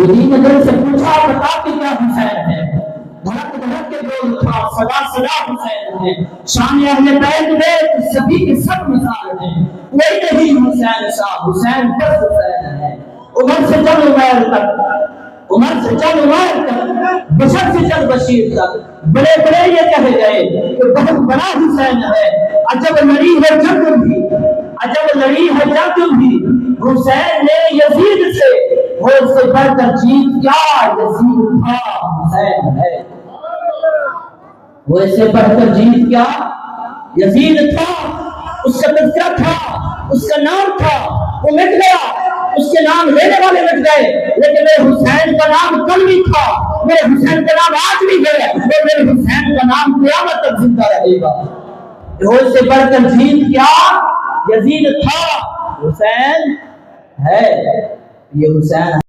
खुदी ने दिल से पूछा, बता कि क्या हुसैन है? धड़क धड़क के बोल उठा, सदा सदा हुसैन है। शान अहले बैत में सभी के सब मिसाल है। कोई नहीं हुसैन सा, हुसैन बस हुसैन है। उमर से चल उमर तक, उमर से चल उमर तक, बशर से चल बशीर तक, बड़े बड़े ये कह गए कि बहुत बड़ा हुसैन है। अजब लड़ी है जंग भी, अजब लड़ी है जंग भी, हुसैन ने यजीद से, वो उससे बढ़कर जीत क्या, यजीद था हुसैन है। वो इससे बढ़कर जीत क्या, यजीद था। उसका तज़किरा था, उसका नाम था, वो मिट गया, उसके नाम लेने वाले मिट गए, लेकिन मेरे हुसैन का नाम कल भी था, मेरे हुसैन का नाम आज भी है, और मेरे हुसैन का नाम क़यामत तक जिंदा रहेगा। वो इससे बढ़कर जीत क्या, यजीद था, हुसैन है। ये हुसैन